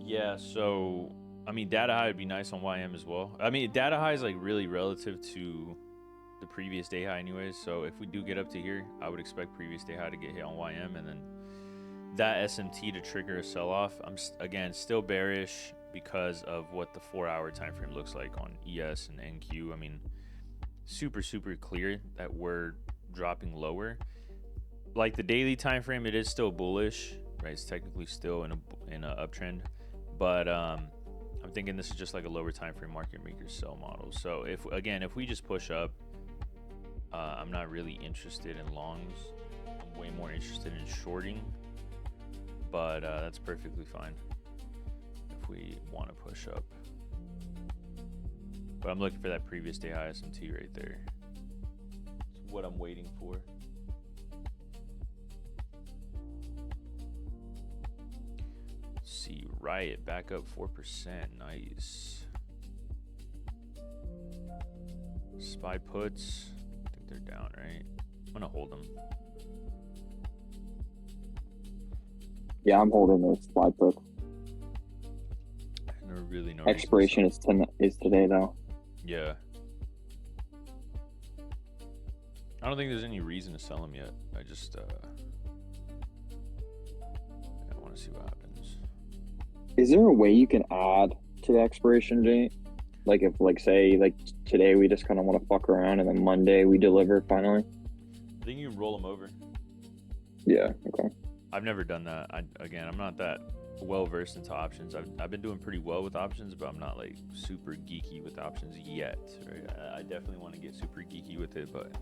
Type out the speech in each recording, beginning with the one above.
Yeah, so I mean, data high would be nice on YM as well. I mean, data high is like really relative to the previous day high, anyways. So if we do get up to here, I would expect previous day high to get hit on YM, and then that SMT to trigger a sell off. I'm again still bearish because of what the 4-hour time frame looks like on ES and NQ. I mean, super clear that we're dropping lower. Like the daily time frame, it is still bullish, right? It's technically still in a uptrend, but I'm thinking this is just like a lower time frame market maker sell model. So if we just push up, I'm not really interested in longs. I'm way more interested in shorting, but that's perfectly fine if we want to push up. But I'm looking for that previous day high SMT right there. It's what I'm waiting for. See, Riot back up 4%. Nice. Spy puts. I think they're down, right? I'm gonna hold them. Yeah, I'm holding those spy puts. No, really no expiration is today though. Yeah. I don't think there's any reason to sell them yet. I just I want to see what happens. Is there a way you can add to the expiration date? Like if, like, say, like today we just kind of want to fuck around and then Monday we deliver finally? I think you can roll them over. Yeah, okay. I've never done that. I'm not that well versed into options. I've been doing pretty well with options, but I'm not like super geeky with options yet. Right? I definitely want to get super geeky with it, but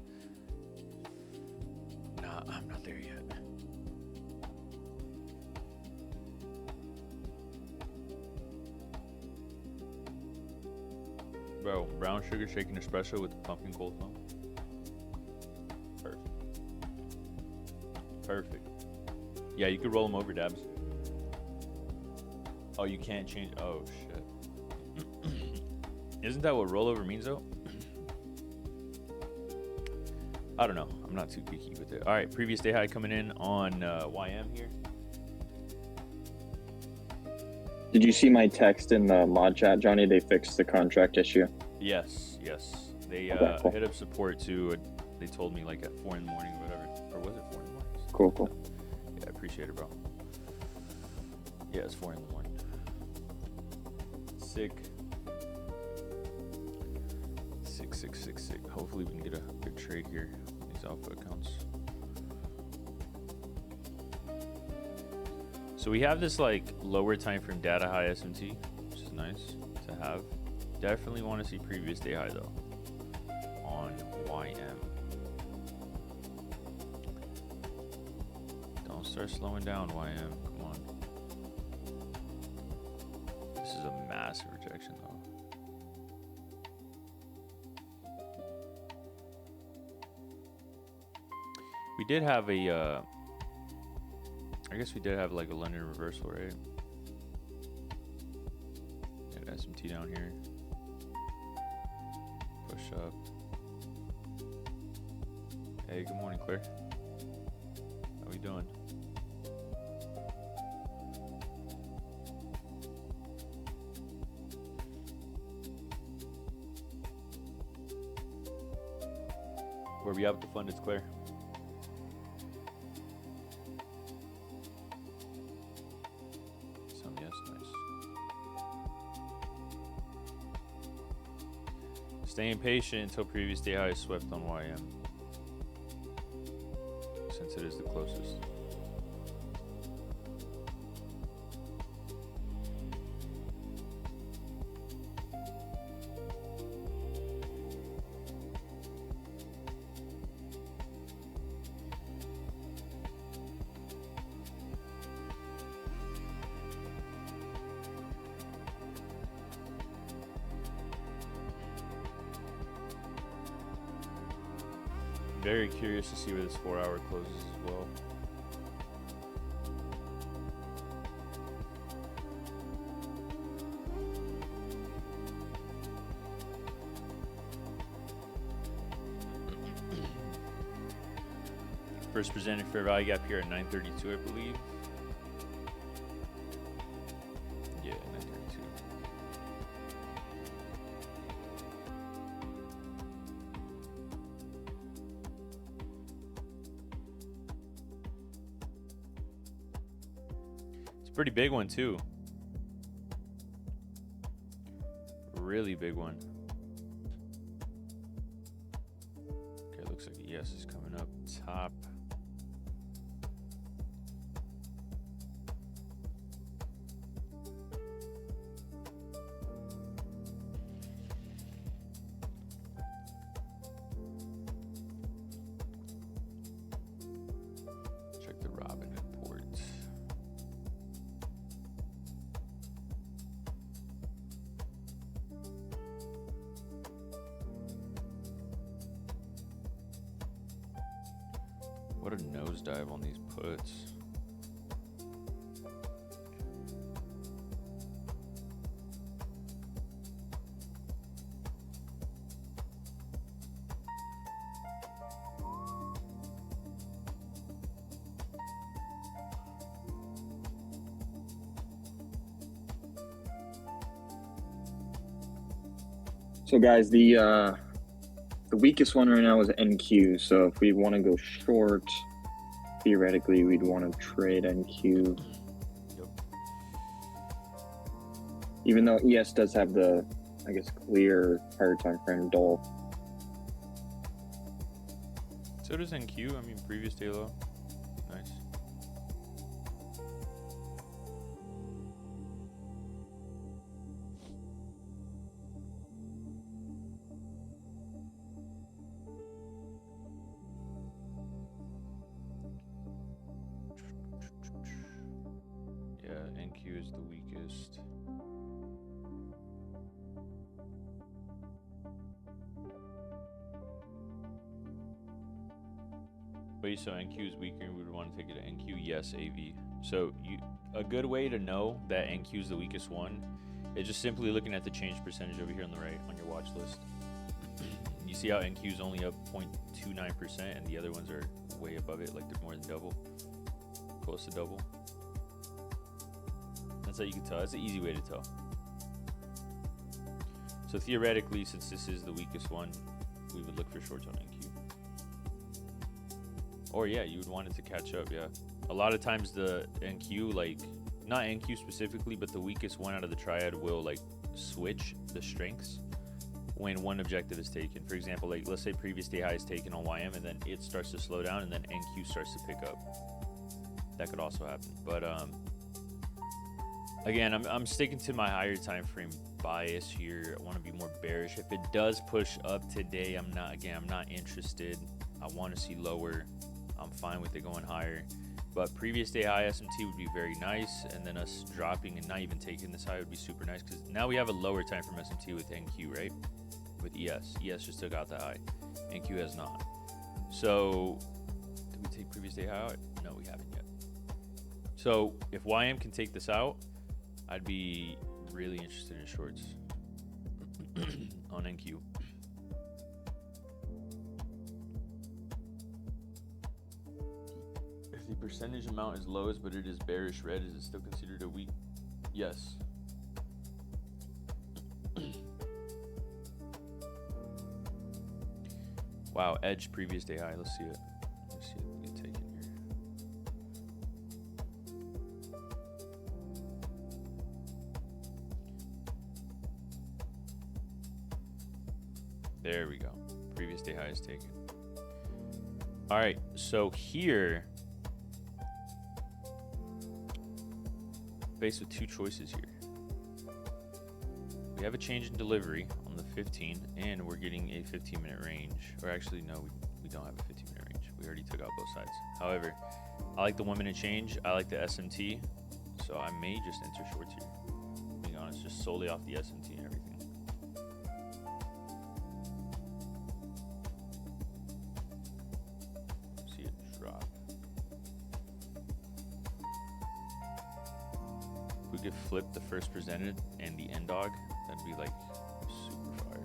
nah, I'm not there yet. Bro, brown sugar shaken espresso with the pumpkin cold foam. Perfect. Perfect. Yeah, you could roll them over, Dabs. Oh, you can't change. Oh, shit. Isn't that what rollover means, though? I don't know. I'm not too geeky with it. All right, previous day high coming in on YM here. Did you see my text in the mod chat, Johnny? They fixed the contract issue. Yes. They cool. hit up support too. They told me like at 4 in the morning or whatever. Or was it 4 in the morning? Cool. Yeah, I appreciate it, bro. Yeah, it's 4 in the morning. Sick. Hopefully we can get a good trade here. These alpha accounts. So we have this like lower time frame data high SMT, which is nice to have. Definitely want to see previous day high though on YM. Don't start slowing down, YM. Come on. This is a massive rejection though. We did have a I guess we did have like a London reversal, right? And SMT down here. Push up. Hey, good morning, Claire. How we doing? Where we at with the fund is Claire. Staying patient until previous day high is swept on YM, since it is the closest. Very curious to see where this 4-hour closes as well. First presented fair value gap here at 932, I believe. Yeah. Pretty big one too. Really big one. Okay, looks like ES is coming up top. Check the Robin reports. What a nosedive on these puts. So guys, the weakest one right now is NQ. So if we want to go short, theoretically we'd want to trade NQ. Yep. Even though ES does have the, I guess, clear higher time frame dull. So does NQ. I mean, previous day low. Nice. Yeah, NQ is the weakest. Wait, so NQ is weaker and we would want to take it to NQ? Yes, AV. So a good way to know that NQ is the weakest one is just simply looking at the change percentage over here on the right on your watch list. You see how NQ is only up 0.29% and the other ones are way above it, like they're more than double, close to double. That's how you can tell. That's an easy way to tell. So theoretically, since this is the weakest one, we would look for shorts on NQ. Or yeah, you would want it to catch up, yeah. A lot of times the NQ, like, not NQ specifically, but the weakest one out of the triad will like switch the strengths when one objective is taken. For example, like let's say previous day high is taken on YM and then it starts to slow down and then NQ starts to pick up. That could also happen. But again, I'm sticking to my higher time frame bias here. I want to be more bearish. If it does push up today, I'm not interested. I want to see lower. I'm fine with it going higher. But previous day high SMT would be very nice, and then us dropping and not even taking this high would be super nice, because now we have a lower time frame SMT with NQ, right? With ES. ES just took out the high. NQ has not. So did we take previous day high out? No, we haven't yet. So if YM can take this out, I'd be really interested in shorts on NQ. If the percentage amount is lowest, but it is bearish red, is it still considered a weak? Yes. Wow, edge previous day high. Let's see it. Let's see it get taken here. There we go. Previous day high is taken. All right, so here, faced with two choices here. We have a change in delivery on the 15, and we're getting a 15-minute range. Or actually, no, we don't have a 15-minute range. We already took out both sides. However, I like the 1 minute change. I like the SMT, so I may just enter shorts here. Being honest, just solely off the SMT and everything. See it drop. If we could flip the first presented and the end dog, that'd be like super fire.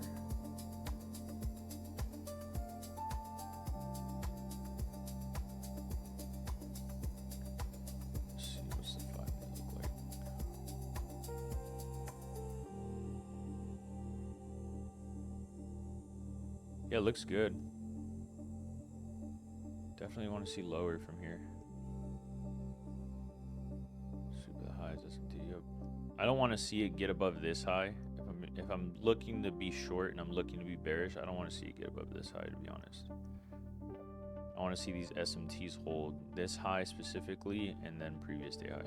Let's see, what's the 5 minute look like? Yeah, it looks good. Definitely want to see lower from here. Super high I don't want to see it get above this high. If I'm looking to be short and I'm looking to be bearish, I don't want to see it get above this high, to be honest. I want to see these SMTs hold this high specifically and then previous day high.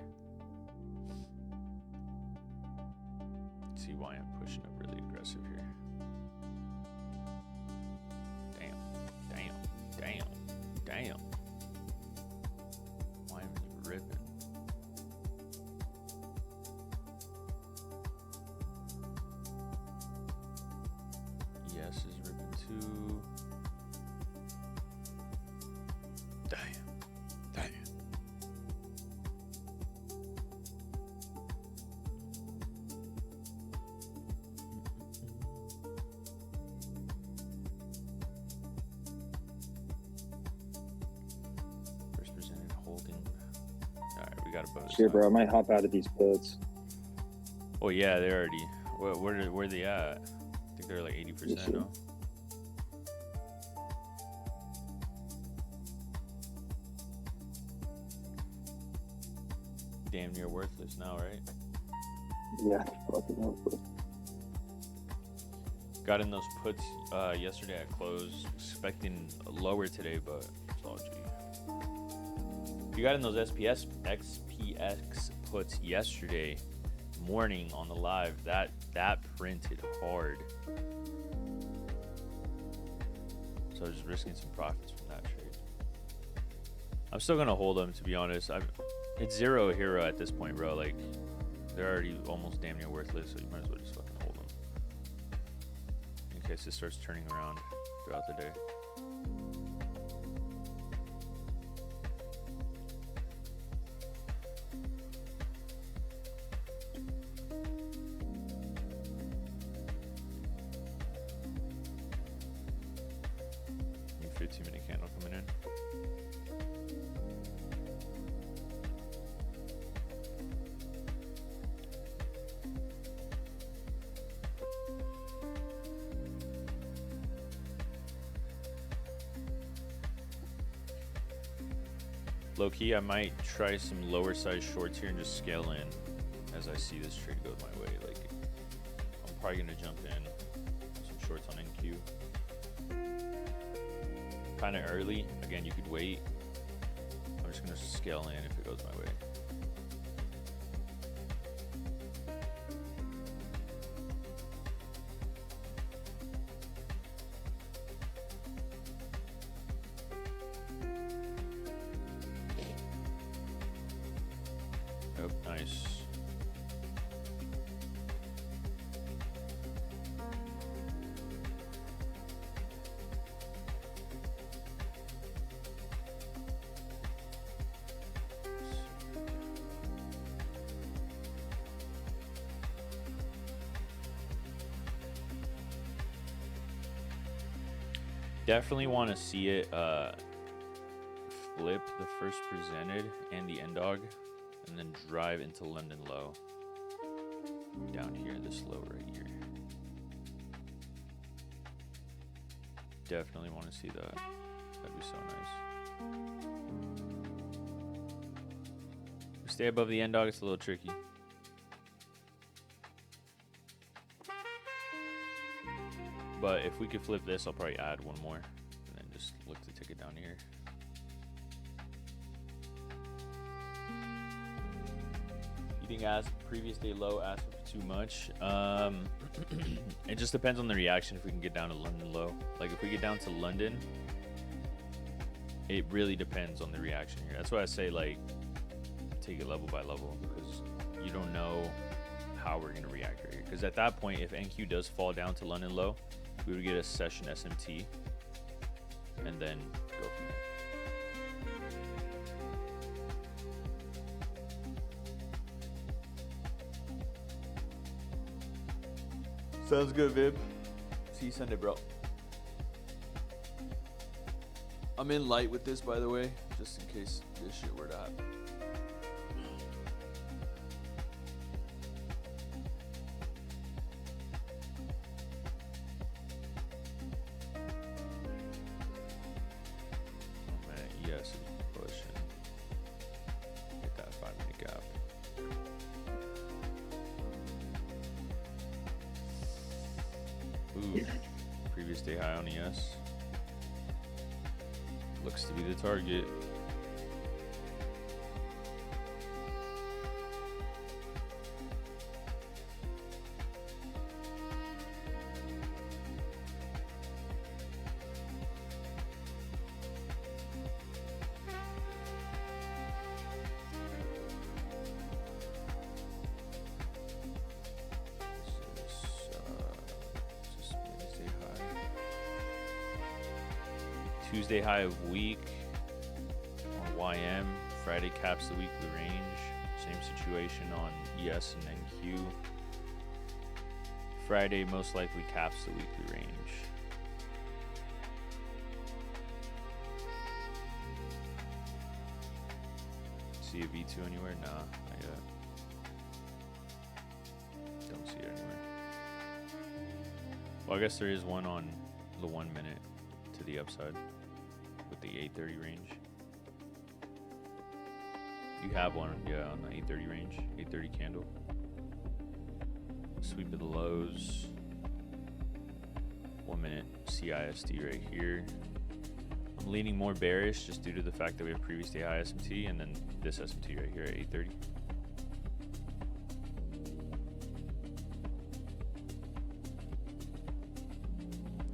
Let's see why I'm pushing up really aggressive here. Damn. Why am I ripping? Yes is ripping too. Damn. First presented holding. Alright, we got a bonus. Shit, bro, I might hop out of these puts. Oh yeah, they're already. Where they at? I think they're like 80% now. Damn near worthless now, right? Yeah, fucking worthless. Got in those puts yesterday at close, expecting lower today, but it's all G. You got in those XPX puts yesterday morning on the live. That printed hard. So I was just risking some profits from that trade. I'm still gonna hold them, to be honest. It's zero hero at this point, bro. Like, they're already almost damn near worthless, so you might as well just fucking hold them in case it starts turning around throughout the day. New 15-minute candle coming in. Low key, I might try some lower size shorts here and just scale in as I see this trade go my way. Like, I'm probably gonna jump in some shorts on NQ. Kind of early. Again, you could wait. I'm just gonna scale in if it goes my way. Oh, nice. Definitely want to see it flip the first presented and the end dog, and then drive into London low down here, this low right here. Definitely want to see that. That'd be so nice. If we stay above the end dog, it's a little tricky. But if we could flip this, I'll probably add one more and then just look to take it down here. You think previous day low asked for too much? It just depends on the reaction if we can get down to London low. Like if we get down to London, it really depends on the reaction here. That's why I say like take it level by level, because you don't know how we're going to react right here. Because at that point, if NQ does fall down to London low, we would get a session SMT and then go from there. Sounds good, Vib. See you Sunday, bro. I'm in light with this, by the way, just in case this shit were to happen. Yes, pushing. Get that 5-minute gap. Ooh, previous day high on ES. Looks to be the target. Tuesday high of week on YM. Friday caps the weekly range. Same situation on ES and NQ. Friday most likely caps the weekly range. See a V2 anywhere? Nah, not yet. Don't see it anywhere. Well, I guess there is one on the 1 minute to the upside with the 830 range. You have one, yeah, on the 830 range, 830 candle. Sweep of the lows. 1 minute CISD right here. I'm leaning more bearish just due to the fact that we have previous day high SMT and then this SMT right here at 830.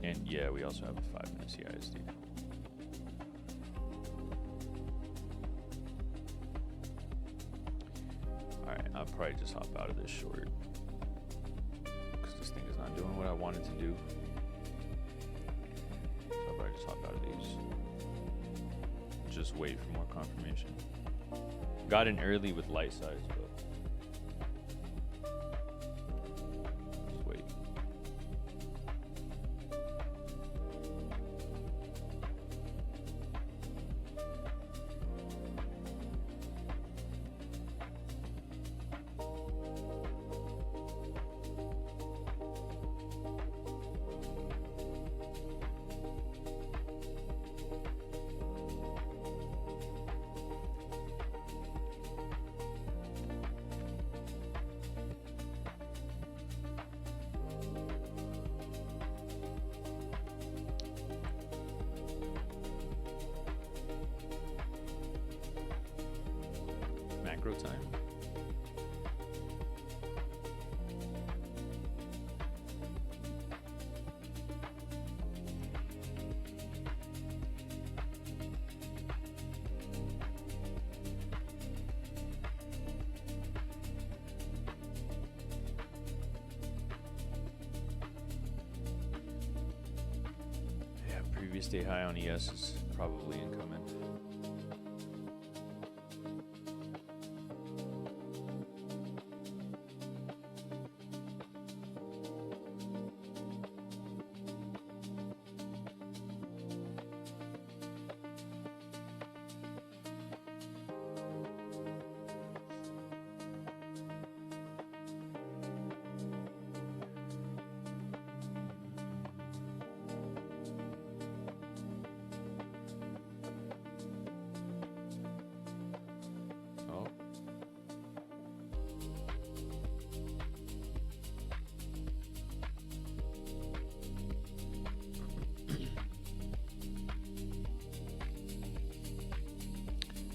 And yeah, we also have a 5 minute CISD. Alright, I'll probably just hop out of this short. Because this thing is not doing what I wanted to do. So I'll probably just hop out of these. Just wait for more confirmation. Got in early with light size, but just wait. Macro time. Yeah, previous day high on ES is probably incoming.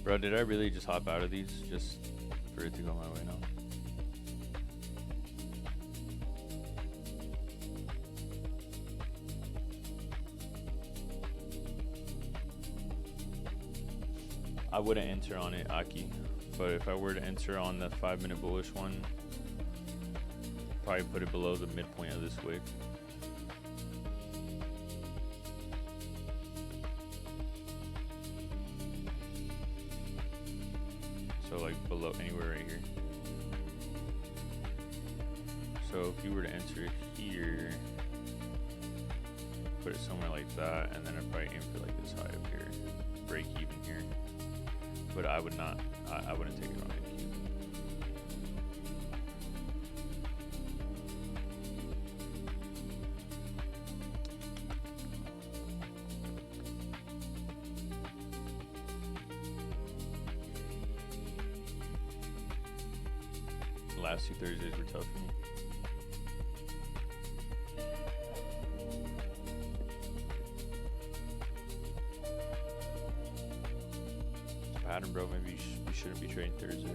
Bro, did I really just hop out of these just for it to go my way now? I wouldn't enter on it, Aki, but if I were to enter on the 5 minute bullish one, probably put it below the midpoint of this wick. So like below, anywhere right here. So if you were to enter it here, put it somewhere like that, and then I'd probably aim for like this high up here, break even here. But I would not, I wouldn't take it on NQ. The last 2 Thursdays were tough for me. pattern, bro. Maybe we shouldn't be trading Thursday.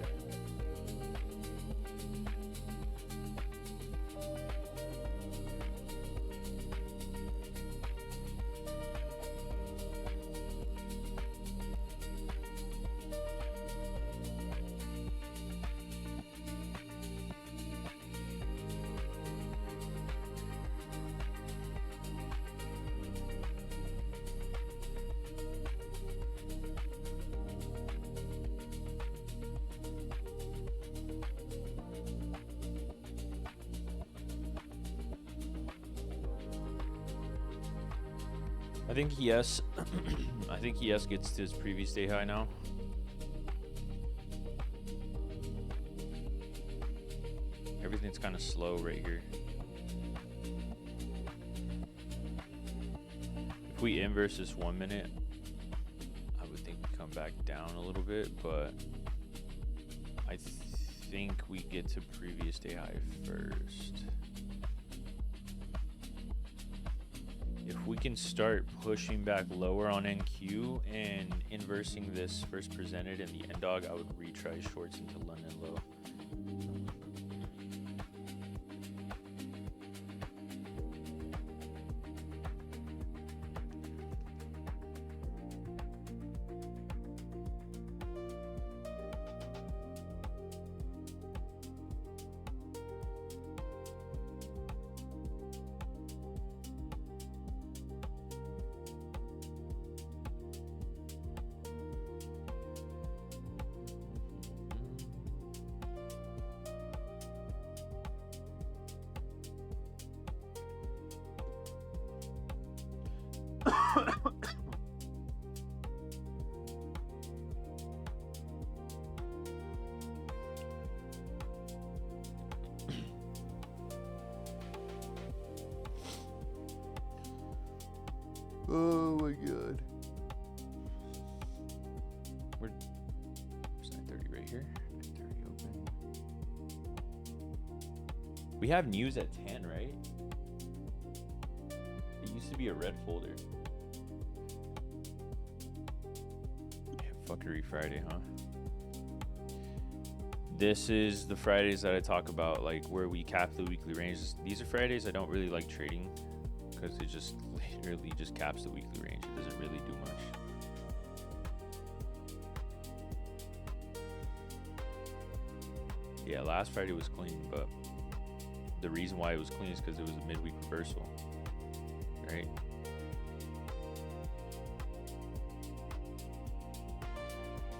I think ES, I think ES gets to his previous day high now. Everything's kind of slow right here. If we inverse this 1 minute, I would think we come back down a little bit, but I think we get to previous day high first. If we can start pushing back lower on NQ and inversing this first presented and the end dog, I would retry shorts into London low. Oh my god. It's 9:30 right here. 9:30 open. We have news at 10, right? It used to be a red folder. Yeah, fuckery Friday, huh? This is the Fridays that I talk about, like where we cap the weekly ranges. These are Fridays I don't really like trading because it just literally just caps the weekly range. It doesn't really do much. Yeah, last Friday was clean, but the reason why it was clean is because it was a midweek reversal, right?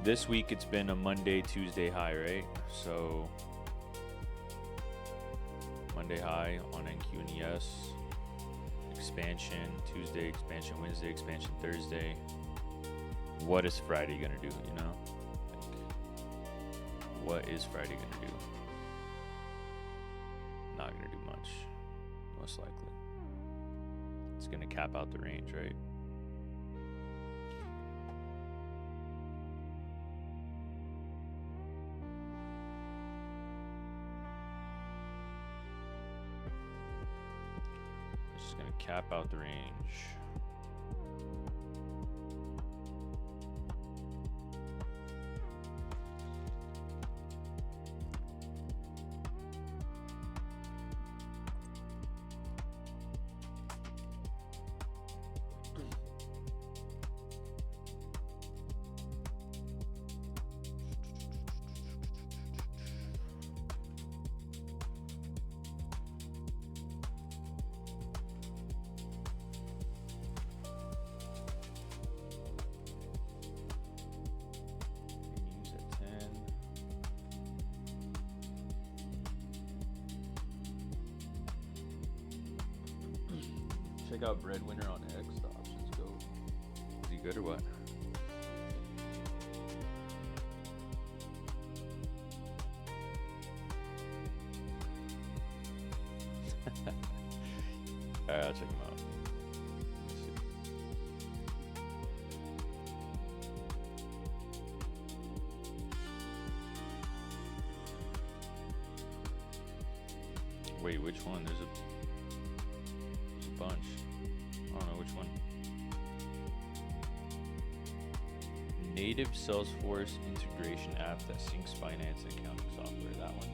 This week it's been a Monday, Tuesday high, right? So Monday high on NQ and ES. Expansion Tuesday, expansion Wednesday, expansion Thursday. What is Friday gonna do, you know? Like, what is Friday gonna do? Not gonna do much, most likely. It's gonna cap out the range, right? Gonna cap out the range. Check out Breadwinner on X. The options go. Is he good or what? Alright, I'll check him out. Let's see. Wait, which one? There's a bunch. I don't know which one. native Salesforce integration app that syncs finance and accounting software. That one.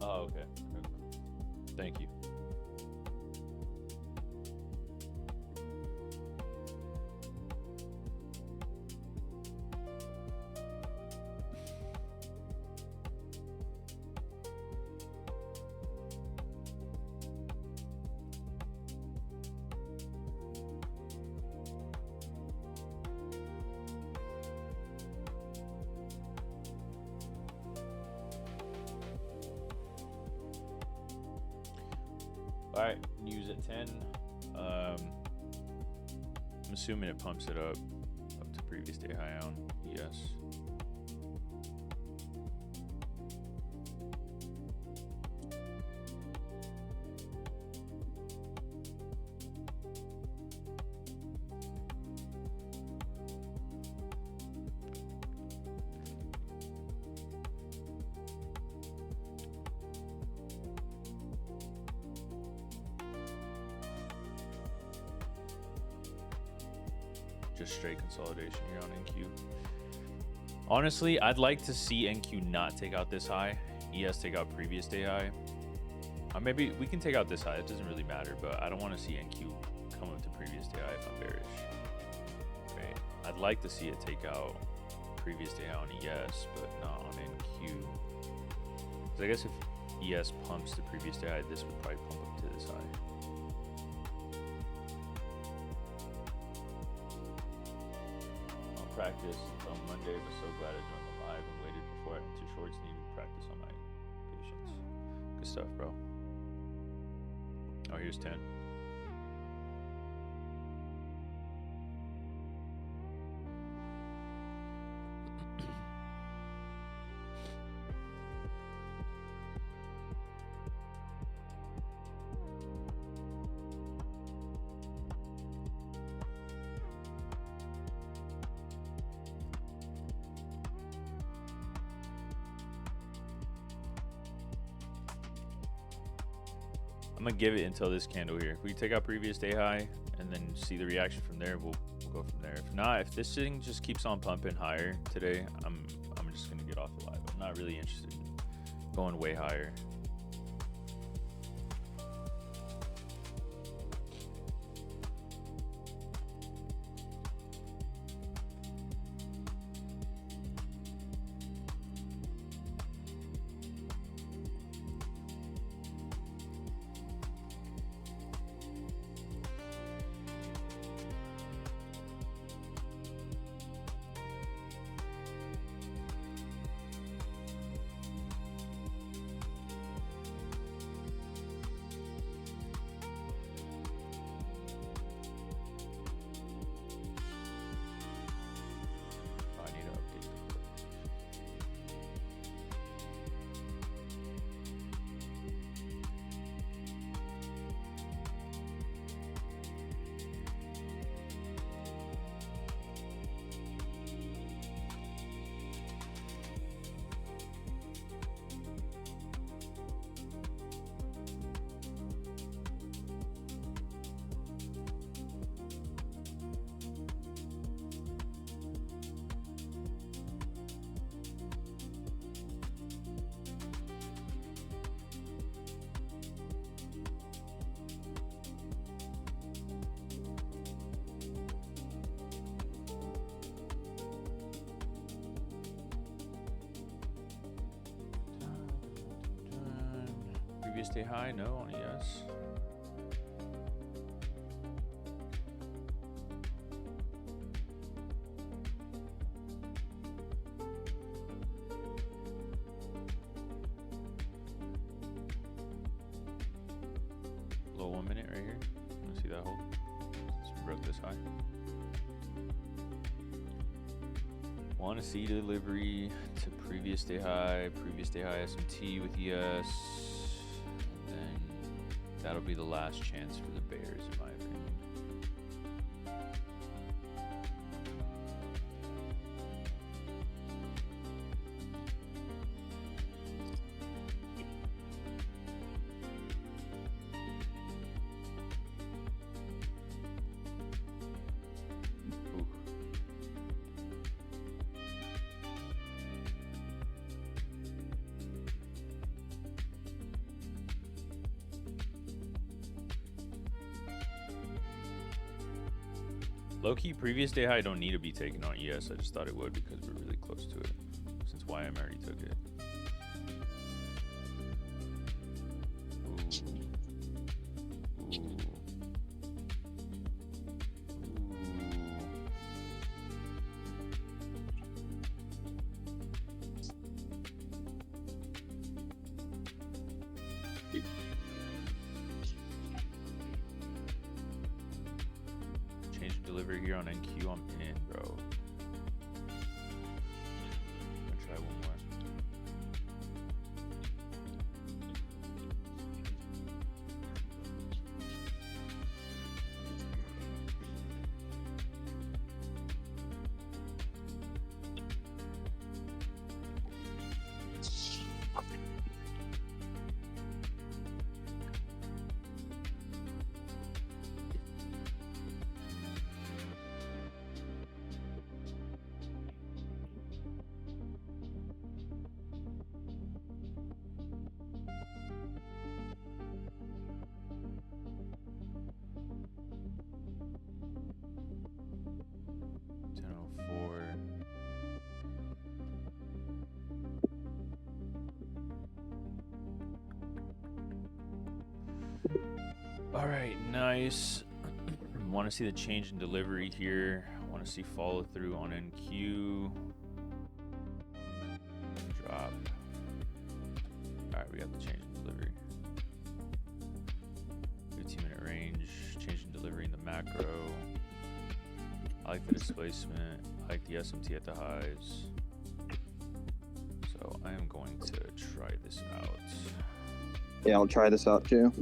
Oh, okay. Thank you. All right, news at 10. I'm assuming it pumps it up to previous day high on ES. Just straight consolidation here on NQ. Honestly, I'd like to see NQ not take out this high. ES take out previous day high. Maybe we can take out this high. It doesn't really matter, but I don't want to see NQ come up to previous day high if I'm bearish. Right? I'd like to see it take out previous day high on ES, but not on NQ. Because I guess if ES pumps the previous day high, this would probably pump up to this high. Practice on Monday, but so glad I joined the live and waited before I into shorts. Needed practice on my patience. Good stuff, bro. Oh, here's 10. I'm gonna give it until this candle here. If we take out previous day high and then see the reaction from there, we'll go from there. If not, if this thing just keeps on pumping higher today, I'm just gonna get off the live. I'm not really interested in going way higher. Previous day high, no on ES. high. Want to see delivery to previous day high SMT with ES. And then that'll be the last chance for the bears, in my opinion. Low-key, previous day high don't need to be taken on ES. I just thought it would because we're really close to it. Since YM already took it. Ooh. Ooh. Change delivery here on NQ. I'm in, bro. I'm gonna try one more. All right, nice. Want to see the change in delivery here. Want to see follow through on NQ. Drop. All right, we got the change in delivery. 15-minute range. Change in delivery in the macro. I like the displacement. I like the SMT at the highs. So I am going to try this out. Yeah, I'll try this out too.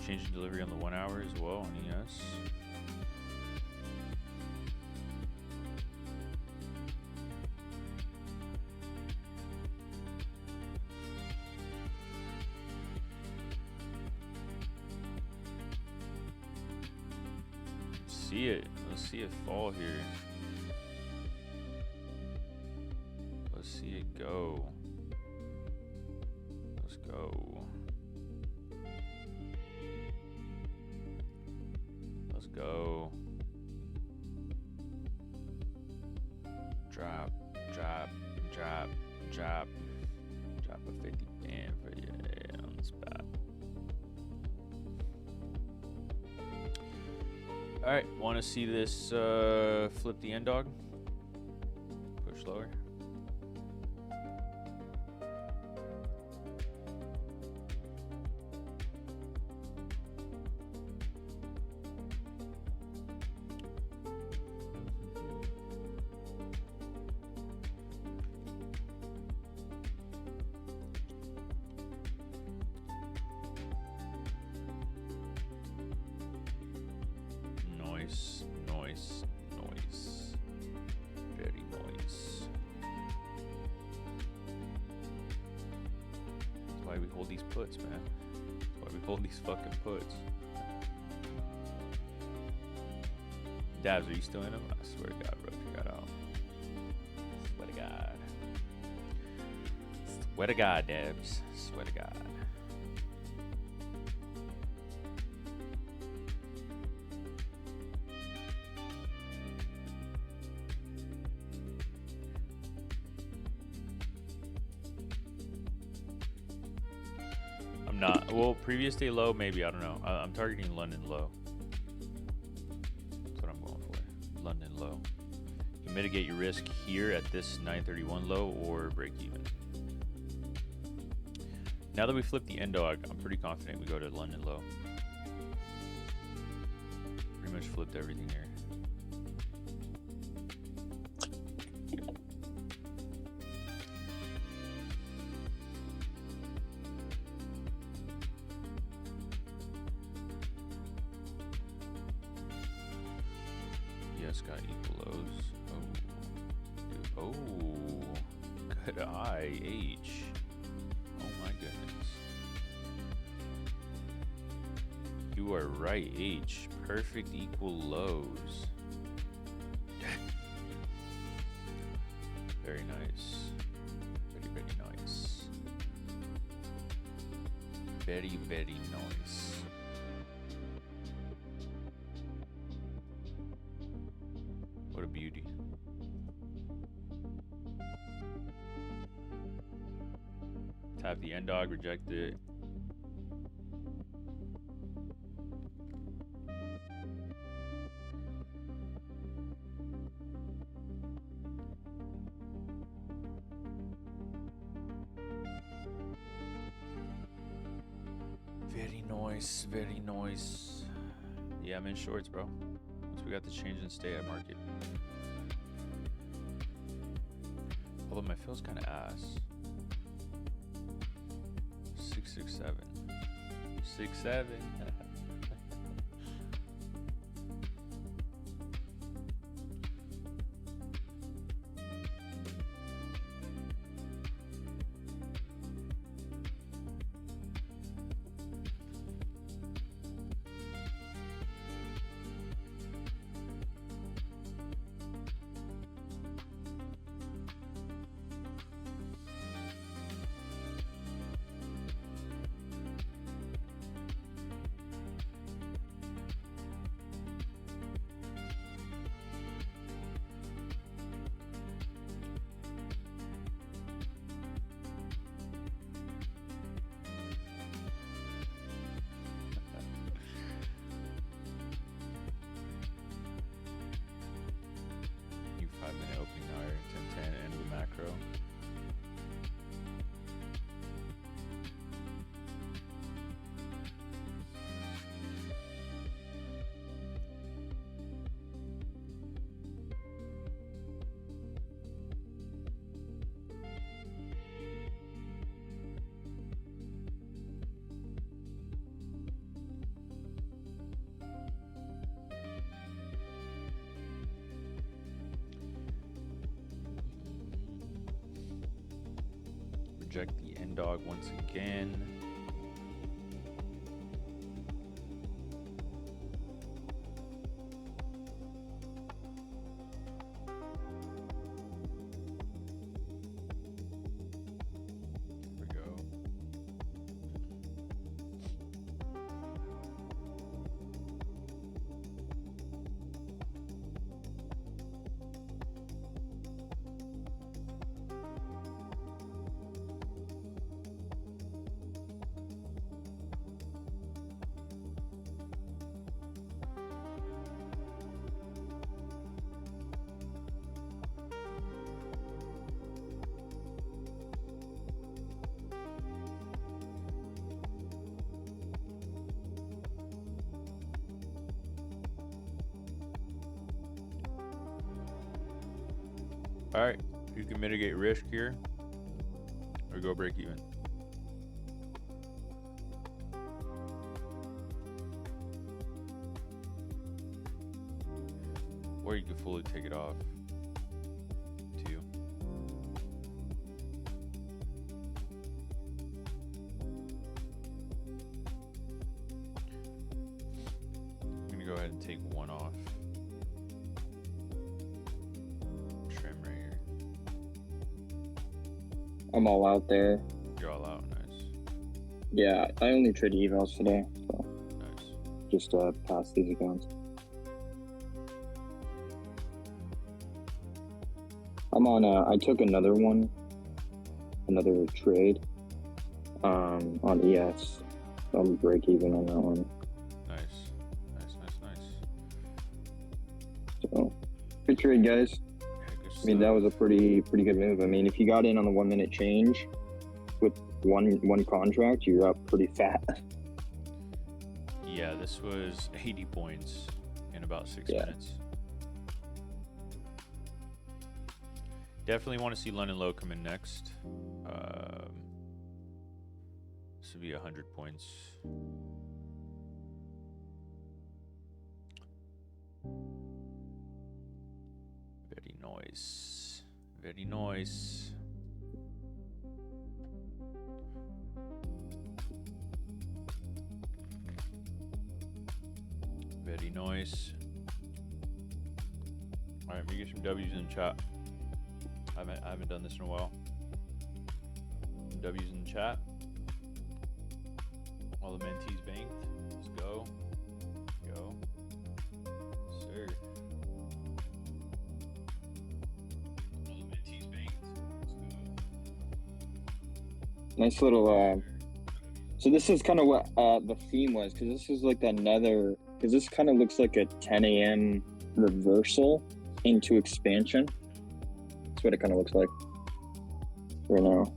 Change in delivery on the 1 hour as well on ES. See it. Let's see it fall here. Let's see it go. Let's go. Go. Drop, drop, drop, drop. Drop a 50 band for you on the spot. Alright, want to see this flip the end dog? Push lower. Noise. Very noise. That's why we hold these puts, man. That's why we hold these fucking puts. Dabs, are you still in them? I swear to God, bro, if you got out. Swear to God. Swear to God, Dabs. Swear to God. not. Well, previous day low, maybe. I don't know. I'm targeting London low. That's what I'm going for. London low. You mitigate your risk here at this 931 low or break even. Now that we flipped the end dog, I'm pretty confident we go to London low. Pretty much flipped everything here. Yes, got equal lows. Oh, dude. Oh, good eye, H. Oh my goodness. You are right, H. Perfect equal lows. Very nice. Very, very nice. Very, very nice. What a beauty. Tap the end dog, reject it. Very nice, very nice. Yeah, I'm in shorts, bro. Once we got the change in stay at market. Although my fill's kind of ass. 667. 67. New 5-minute opening hour, 10-10, end of the macro. Reject the end dog once again. Here we go. All right, you can mitigate risk here or go break even. Or you can fully take it off. To you. I'm gonna go ahead and take one off. Trim right here. I'm all out there. You're all out, nice. Yeah, I only trade evals today, so Nice. just pass these accounts. I'm on. I took another trade on ES I'll break even on that one. Nice. So, good trade, guys. Yeah, good I mean, that was a pretty good move. I mean, if you got in on the 1 minute change with one contract, you're up pretty fat. Yeah, this was 80 points in about 6 minutes. Definitely want to see London Low come in next. This would be 100 points. Very nice. Very nice. Very nice. All right, we get some W's in the chat. I haven't done this in a while. Some W's in the chat. All the mentees banked. Let's go. Go. Sir. All the mentees banked. Let's go. Nice little. So this is kind of what the theme was, because this is like another. Because this kind of looks like a 10 a.m. reversal into expansion. That's what it kind of looks like right now.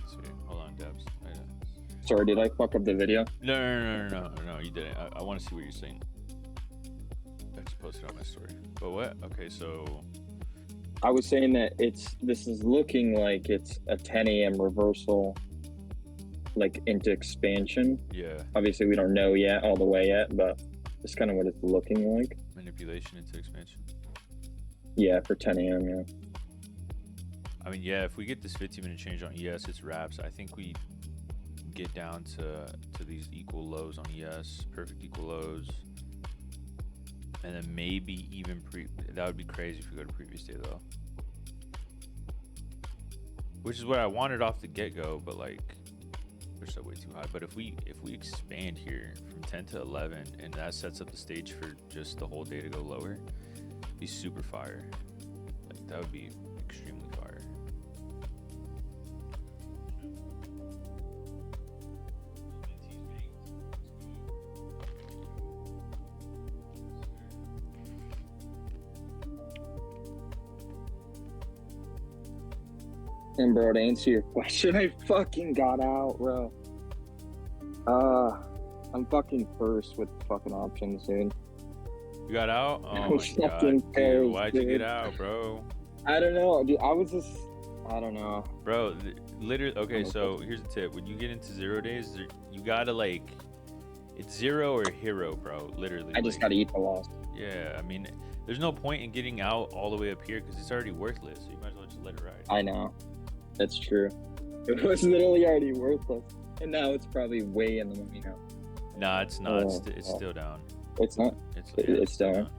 Sweet. Hold on, Debs. Sorry, did I fuck up the video? No, you didn't. I want to see what you're saying. I just posted on my story. But what? Okay, so I was saying that this is looking like it's a 10 a.m. reversal, like into expansion. yeah, Obviously, we don't know yet, all the way yet, but it's kind of what it's looking like. manipulation into expansion. Yeah, for 10 a.m. Yeah. I mean, yeah, if we get this 15-minute change on ES, it's wraps. I think we get down to these equal lows on ES, perfect equal lows, and then maybe even that would be crazy if we go to previous day though, which is what I wanted off the get-go, but like we're still way too high. But if we expand here from 10 to 11 and that sets up the stage for just the whole day to go lower, it'd be super fire. Like that would be extremely fire. And bro, to answer your question, I fucking got out, bro. I'm fucking first with fucking options, dude. You got out? Oh I'm my fucking god, dude, pissed, why'd you dude. get out, bro? I don't know, dude. I don't know. Bro, literally, okay, so here's a tip. When you get into 0 days, you gotta like, it's 0 or hero, bro, literally. I just like, gotta eat the loss. yeah, I mean, there's no point in getting out all the way up here because it's already worthless, so you might as well just let it ride. I know. That's true. It was literally already worthless. And now it's probably way in the money now. Nah, it's not. It's still down. It's not? It's still down.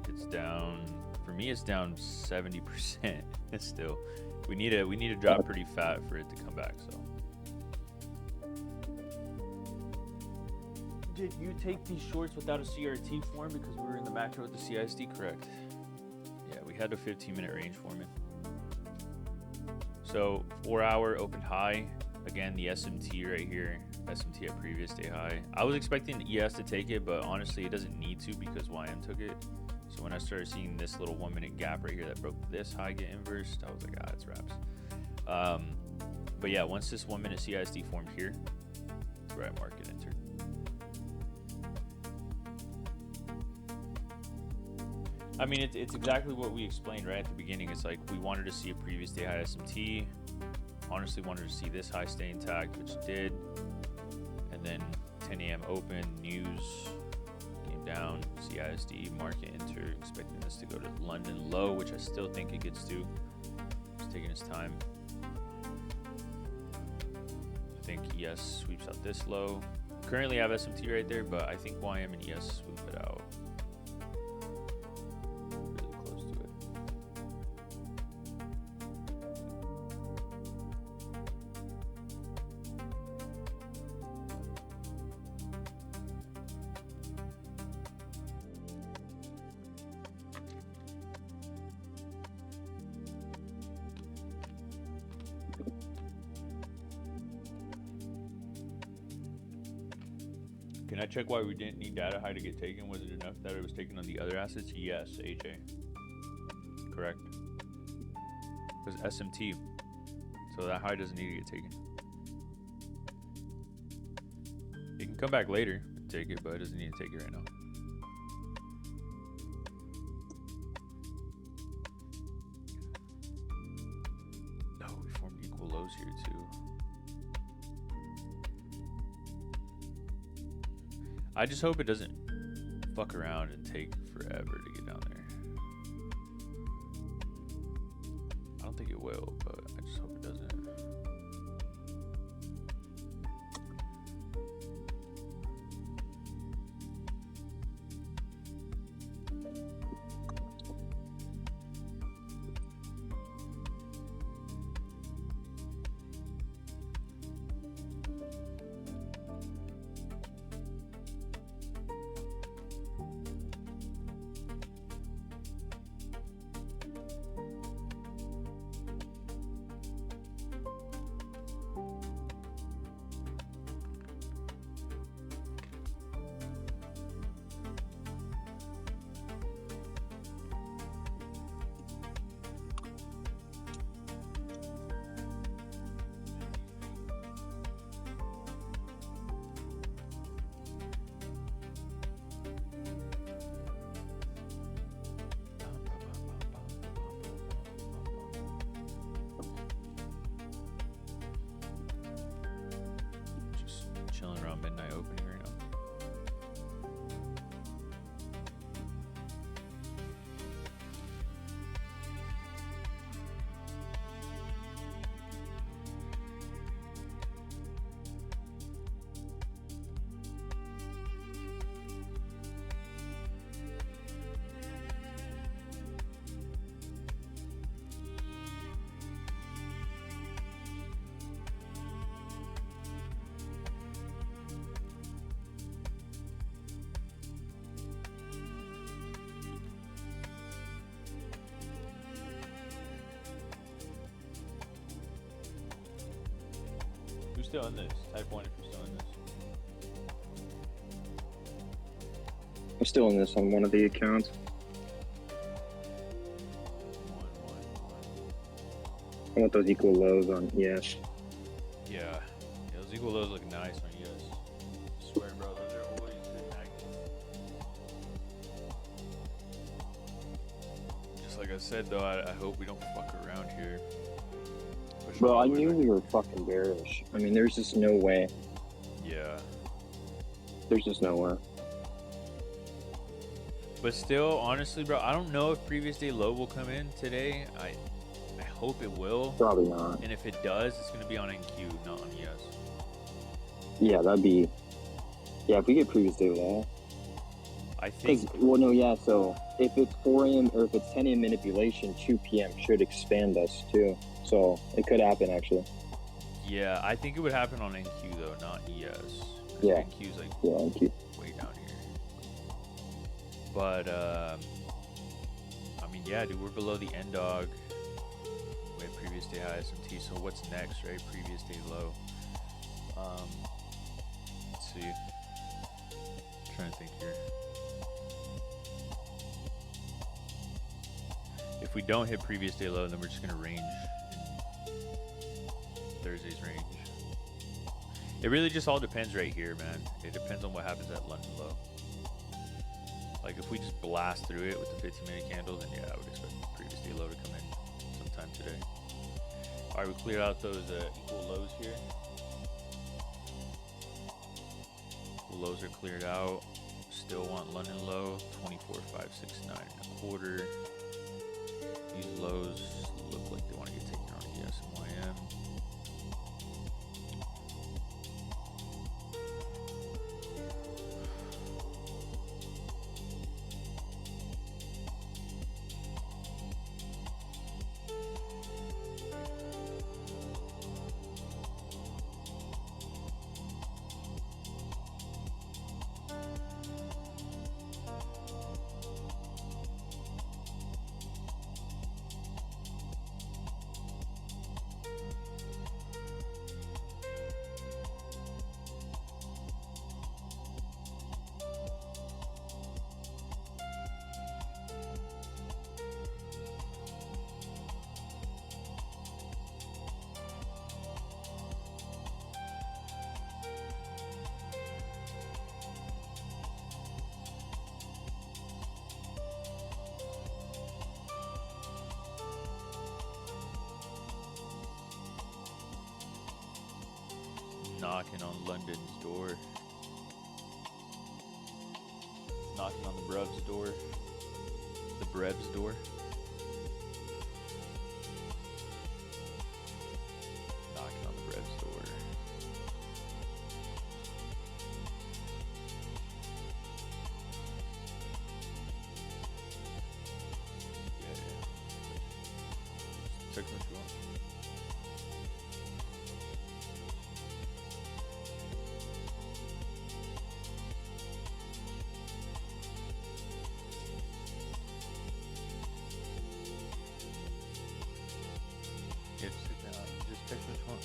It's down. For me, it's down 70%. It's still. We need to drop pretty fat for it to come back. So. Did you take these shorts without a CRT form because we were in the macro with the CISD? Correct. Yeah, we had a 15-minute range forming. So 4-hour open high. Again, the SMT right here. SMT at previous day high. I was expecting ES to take it, but honestly, it doesn't need to because YM took it. So when I started seeing this little 1 minute gap right here that broke this high get inversed, I was like, it's wraps. But yeah, once this 1 minute CISD formed here, that's where I market entered. I mean, it's exactly what we explained right at the beginning. It's like we wanted to see a previous day high SMT. Honestly, wanted to see this high stay intact, which it did. And then 10 a.m. open, news came down, CISD, market enter, expecting this to go to London low, which I still think it gets to. It's taking its time. I think ES sweeps out this low. Currently I have SMT right there, but I think YM and ES sweep it out. Really close to it. Can I check why we didn't need data high to get taken? Was it enough that it was taken on the other assets? Yes, AJ. Correct. Because SMT. So that high doesn't need to get taken. It can come back later and take it, but it doesn't need to take it right now. No, we formed equal lows here too. I just hope it doesn't fuck around and take forever to get down there. I don't think it will, but I just hope it doesn't. Chilling around midnight opening right now. Who's still in this? Type 1 if you're still in this. I'm still in this on one of the accounts. One. I want those equal lows on ES. Yeah, those equal lows look nice on ES. Swear, bro, those are always been active. Just like I said, though, I hope we don't fuck around here. Push Bro, all I the way knew back. we were fucking bearish. I mean, there's just no way. Yeah. There's just no way. But still, honestly, bro, I don't know if previous day low will come in today. I hope it will. Probably not. And if it does, it's going to be on NQ, not on ES. Yeah, that'd be. Yeah, if we get previous day low. I think. Because, well, no, yeah, so if it's 4 a.m. or if it's 10 a.m. manipulation, 2 p.m. should expand us too. So it could happen actually. Yeah, I think it would happen on NQ, though, not ES. 'Cause Yeah. NQ's like Yeah, thank you. way down here. But, I mean, yeah, dude, we're below the end dog. We had previous day high SMT, so what's next, right? Previous day low. Let's see. Trying to think here. If we don't hit previous day low, then we're just gonna range in Thursday's range. It really just all depends right here, man. It depends on what happens at London low. Like if we just blast through it with the 15-minute candle, then yeah, I would expect previous day low to come in sometime today. All right, we cleared out those equal lows here. Equal lows are cleared out. Still want London low 24,569 and a quarter. These lows look like they want to get taken on ES and YM. knocking on London's door. Knocking on the Brev's door. The Brev's door. Knocking on the Brev's door. Yeah. Text what you want. Yeah, just text which one.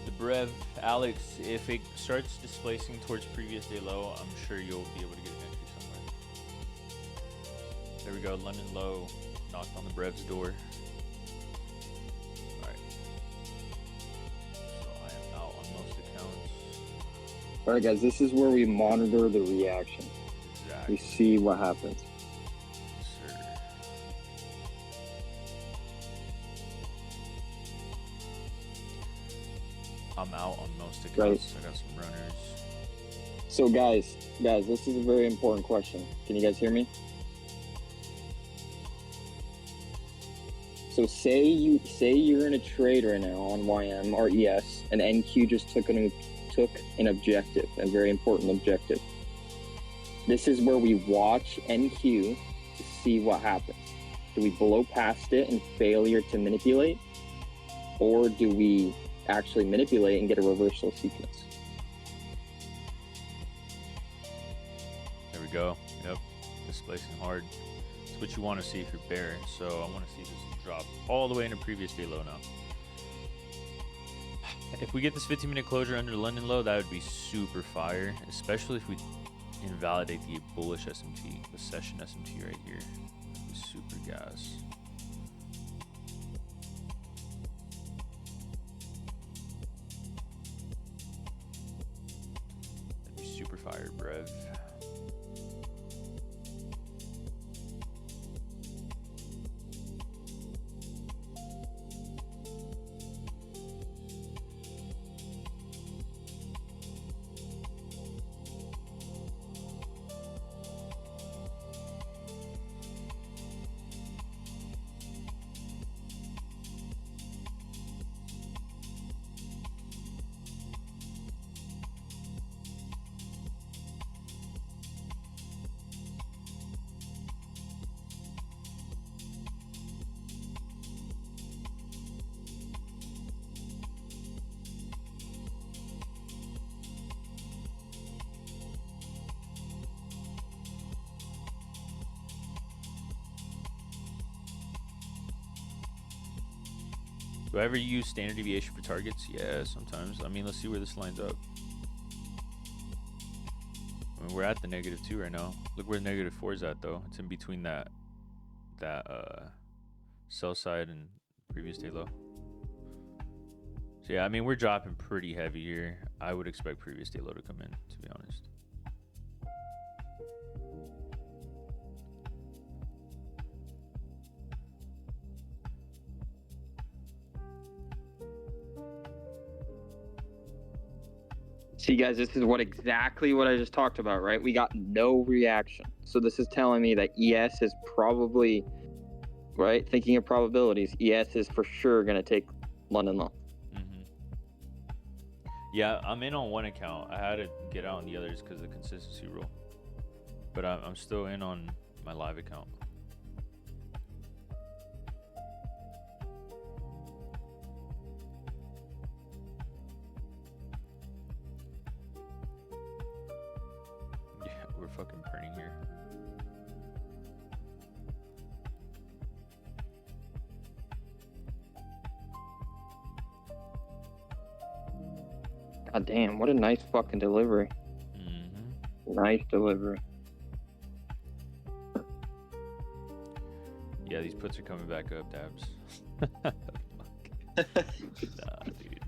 The Brev, Alex, if it starts displacing towards previous day low, I'm sure you'll be able to get an entry somewhere. There we go, London low, knocked on the Brev's door. Alright. So I am out on most accounts. Alright guys, this is where we monitor the reaction. Exactly. We see what happens. Sir. I'm out on most accounts. Right. I got some runners. So guys, this is a very important question. Can you guys hear me? So say you're in a trade right now on YM or ES, and NQ just took an objective, a very important objective. This is where we watch NQ to see what happens. Do we blow past it and failure to manipulate, or do we actually manipulate and get a reversal sequence? There we go. Yep. Displacing hard. It's what you want to see if you're bear. So I want to see this drop all the way into previous day low now. If we get this 15-minute closure under London low, that would be super fire, especially if we invalidate the bullish SMT, the session SMT right here. That'd be super gas. That'd be super fire, Brev. Do I ever use standard deviation for targets? Yeah, sometimes. I mean, let's see where this lines up. I mean, we're at the -2 right now. Look where the -4 is at, though. It's in between that sell side and previous day low. So yeah, I mean, we're dropping pretty heavy here. I would expect previous day low to come in, to be honest. See guys, this is exactly what I just talked about, right? We got no reaction. So this is telling me that ES is probably, right? Thinking of probabilities, ES is for sure going to take London low. Yeah, I'm in on one account. I had to get out on the others because of the consistency rule. But I'm still in on my live account. Yeah, we're fucking printing here. God damn, what a nice fucking delivery. Nice delivery. Yeah, these puts are coming back up, Dabs. Nah, dude.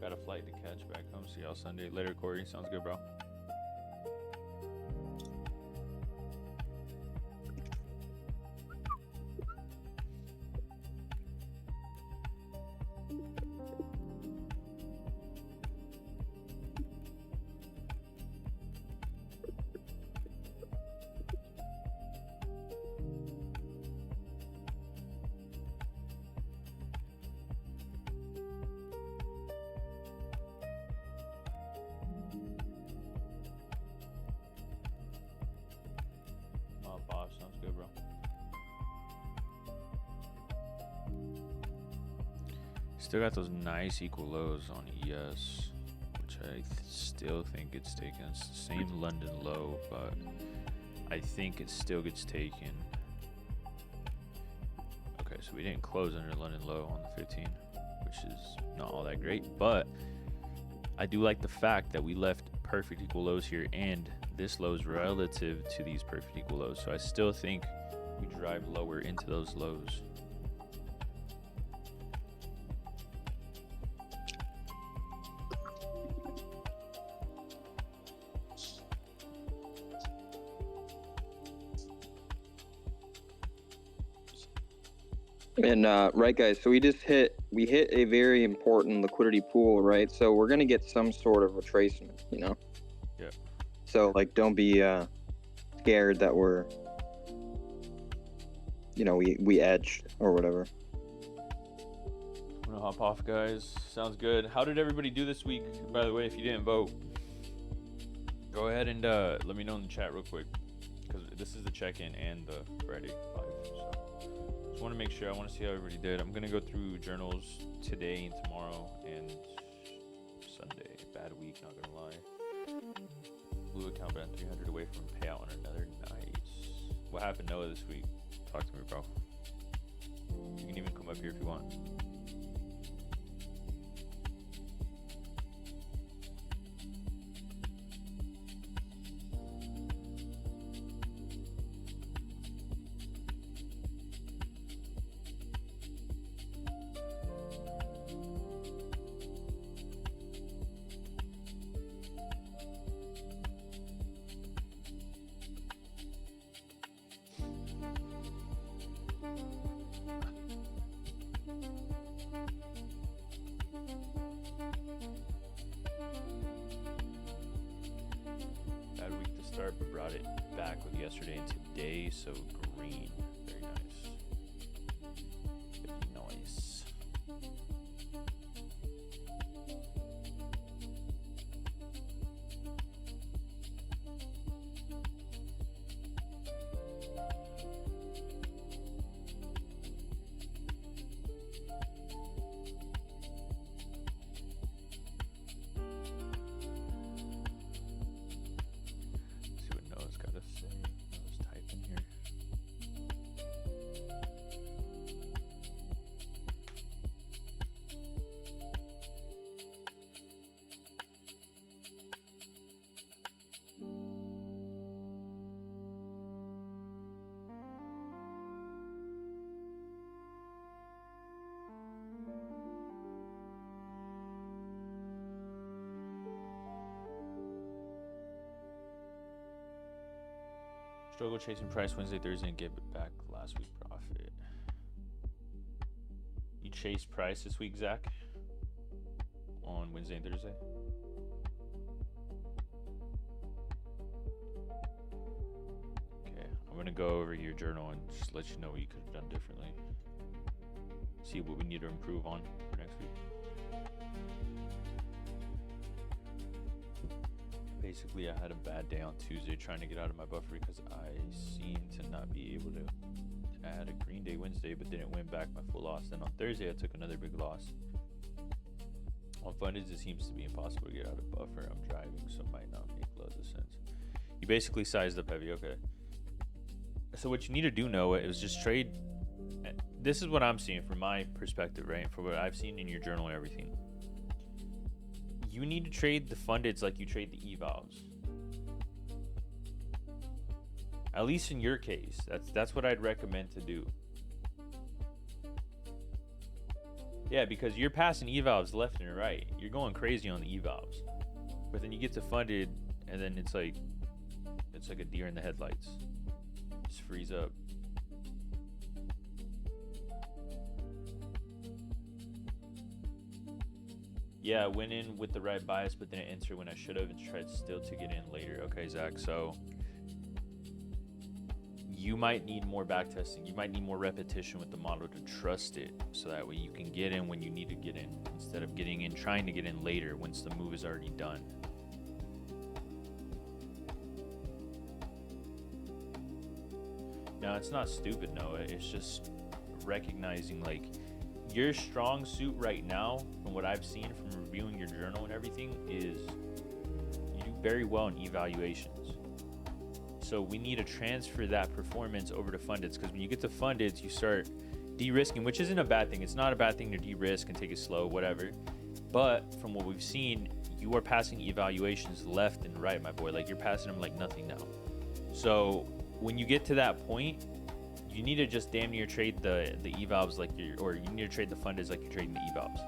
got a flight to catch back home. See y'all Sunday. Later, Corey. Sounds good, bro. Bob, sounds good, bro. Still got those nice equal lows on ES, which I still think gets taken. It's the same London low, but I think it still gets taken. Okay, so we didn't close under London low on the 15, which is not all that great, but I do like the fact that we left perfect equal lows here, and this low is relative to these perfect equal lows. So I still think we drive lower into those lows. And right, guys, so we hit a very important liquidity pool, right? So we're gonna get some sort of retracement, you know. Yeah. So like, don't be scared that we're, you know, we edged or whatever. I'm gonna hop off, guys. Sounds good. How did everybody do this week? By the way, if you didn't vote, go ahead and let me know in the chat real quick, because this is the check-in and the Friday live. So just want to make sure. I want to see how everybody did. I'm gonna go through journals today and tomorrow and Sunday. Bad week, not gonna lie. Blue account, but I'm 300 away from payout on another night. What happened, Noah, this week? Talk to me, bro. You can even come up here if you want. Bad week to start, but brought it back with yesterday and today, so green. Very nice. Very nice. See what Noah's got to say. Noah's typing here. Struggle chasing price Wednesday, Thursday, and give it back last week profit. You chased price this week, Zach? On Wednesday and Thursday? Okay, I'm gonna go over your journal and just let you know what you could have done differently. See what we need to improve on for next week. Basically, I had a bad day on Tuesday trying to get out of my buffer because I seemed to not be able to. I had a green day Wednesday, but didn't win back my full loss. Then on Thursday, I took another big loss. On fundage, it seems to be impossible to get out of buffer. I'm driving, so it might not make loads of sense. You basically sized up heavy, okay. So what you need to do, Noah, is just trade. This is what I'm seeing from my perspective, right? From what I've seen in your journal and everything. You need to trade the fundeds like you trade the evals. At least in your case, that's what I'd recommend to do. Yeah, because you're passing evals left and right. You're going crazy on the evals. But then you get to funded, and then it's like a deer in the headlights. Just freeze up. Yeah, I went in with the right bias, but didn't enter when I should have, and tried still to get in later. Okay, Zach, so you might need more back testing. You might need more repetition with the model to trust it, so that way you can get in when you need to get in, instead of getting in, trying to get in later once the move is already done. No, it's not stupid, Noah. It's just recognizing, like, your strong suit right now, from what I've seen from reviewing your journal and everything, is you do very well in evaluations. So we need to transfer that performance over to fundeds, because when you get to fundeds, you start de-risking, which isn't a bad thing. It's not a bad thing to de-risk and take it slow, whatever. But from what we've seen, you are passing evaluations left and right, my boy. Like, you're passing them like nothing now. So when you get to that point, you need to just damn near trade the evals like or you need to trade the fundeds like you're trading the evals,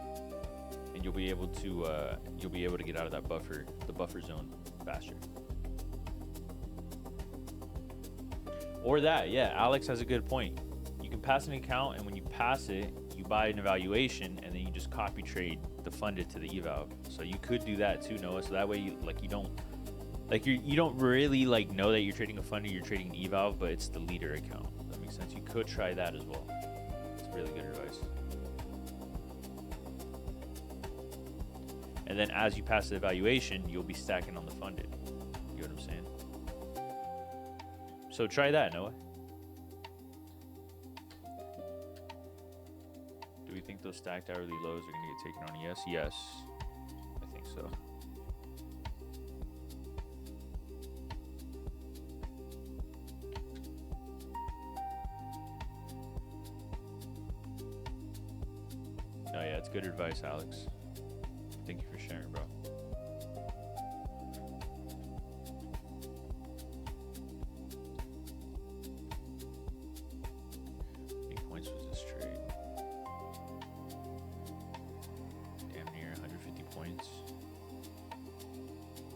and you'll be able to get out of that the buffer zone faster. Or that, yeah, Alex has a good point. You can pass an account, and when you pass it, you buy an evaluation, and then you just copy trade the funded to the eval. So you could do that too, Noah. So that way you don't really like know that you're trading a funded, you're trading an eval, but it's the leader account. That makes sense. You could try that as well. It's really good advice. And then as you pass the evaluation, you'll be stacking on the funded. You know what I'm saying? So try that, Noah. Do we think those stacked hourly lows are going to get taken on ES? Yes, I think so. Oh yeah, it's good advice, Alex. Thank you for sharing, bro. How many points was this trade? Damn near 150 points.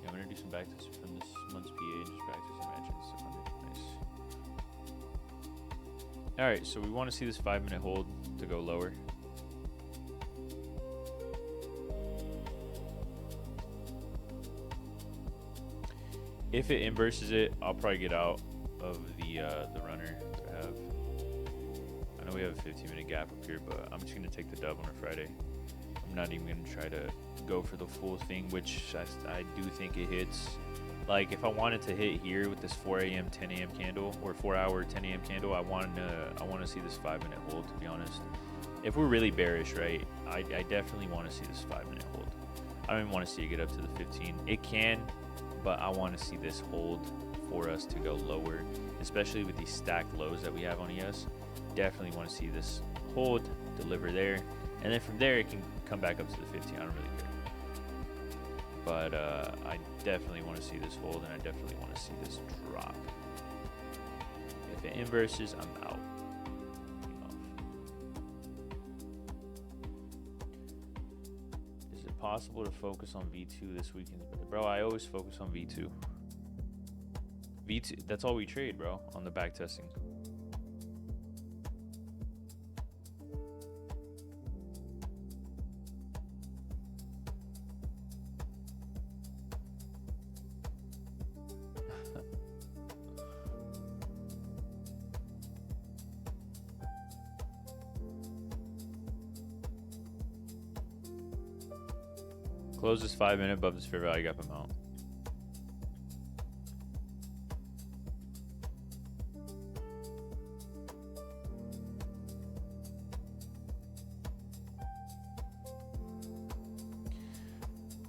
Yeah, I'm gonna do some backtests from this month's PA, just backtest some matches. Nice. All right, so we want to see this 5-minute hold to go lower. If it inverses it, I'll probably get out of the runner that I have. I know we have a 15-minute gap up here, but I'm just gonna take the dub on a Friday. I'm not even gonna try to go for the full thing, which I do think it hits. Like, if I wanted to hit here with this 4 a.m. 10 a.m. candle, or 4-hour 10 a.m. candle, I want to see this 5-minute hold, to be honest. If we're really bearish, right, I definitely want to see this 5-minute hold. I don't even want to see it get up to the 15. It can, but I want to see this hold for us to go lower, especially with these stacked lows that we have on ES. Definitely want to see this hold, deliver there, and then from there it can come back up to the 15. I don't really care. But I definitely want to see this hold, and I definitely want to see this drop. If it inverses, I'm out. Is it possible to focus on V2 this weekend? Bro, I always focus on V2. V2, that's all we trade, bro, on the back testing. Close this 5-minute above this fair value gap amount.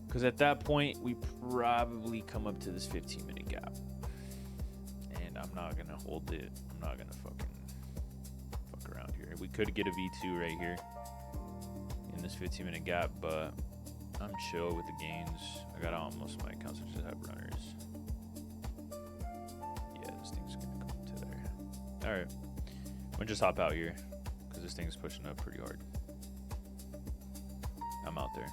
Because at that point, we probably come up to this 15-minute gap. And I'm not going to hold it. I'm not going to fuck around here. We could get a V2 right here in this 15-minute gap, but I'm chill with the gains. I got almost my accounts that just have runners. Yeah, this thing's going to come to there. All right. I'm going to just hop out here because this thing's pushing up pretty hard. I'm out there.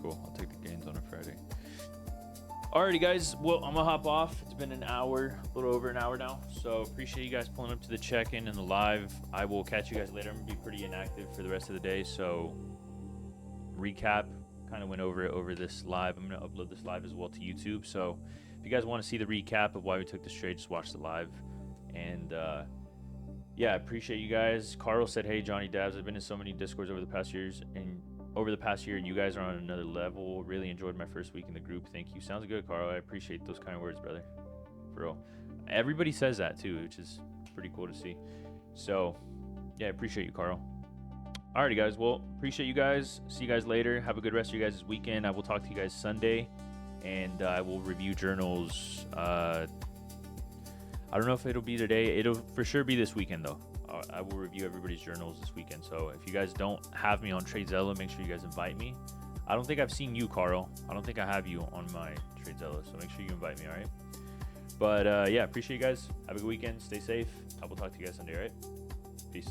Cool. I'll take the gains on a Friday. Alrighty, guys. Well, I'm gonna hop off. It's been an hour, a little over an hour now. So appreciate you guys pulling up to the check-in and the live. I will catch you guys later. I'm gonna be pretty inactive for the rest of the day. So recap, kind of went over it over this live. I'm gonna upload this live as well to YouTube. So if you guys want to see the recap of why we took this trade, just watch the live. And yeah, I appreciate you guys. Carl said, "Hey, Johnny Dabs, I've been in so many Discords over the past years and." Over the past year, you guys are on another level. Really enjoyed my first week in the group. Thank you. Sounds good, Carl. I appreciate those kind of words, brother. For real. Everybody says that too, which is pretty cool to see. So, yeah, I appreciate you, Carl. Alrighty, guys. Well, appreciate you guys. See you guys later. Have a good rest of your guys' weekend. I will talk to you guys Sunday, and I will review journals. I don't know if it'll be today. It'll for sure be this weekend, though. I will review everybody's journals this weekend. So if you guys don't have me on TradeZella, make sure you guys invite me. I don't think I've seen you, Carl. I don't think I have you on my TradeZella, so make sure you invite me, all right? But yeah, appreciate you guys. Have a good weekend. Stay safe. I will talk to you guys Sunday, all right? Peace.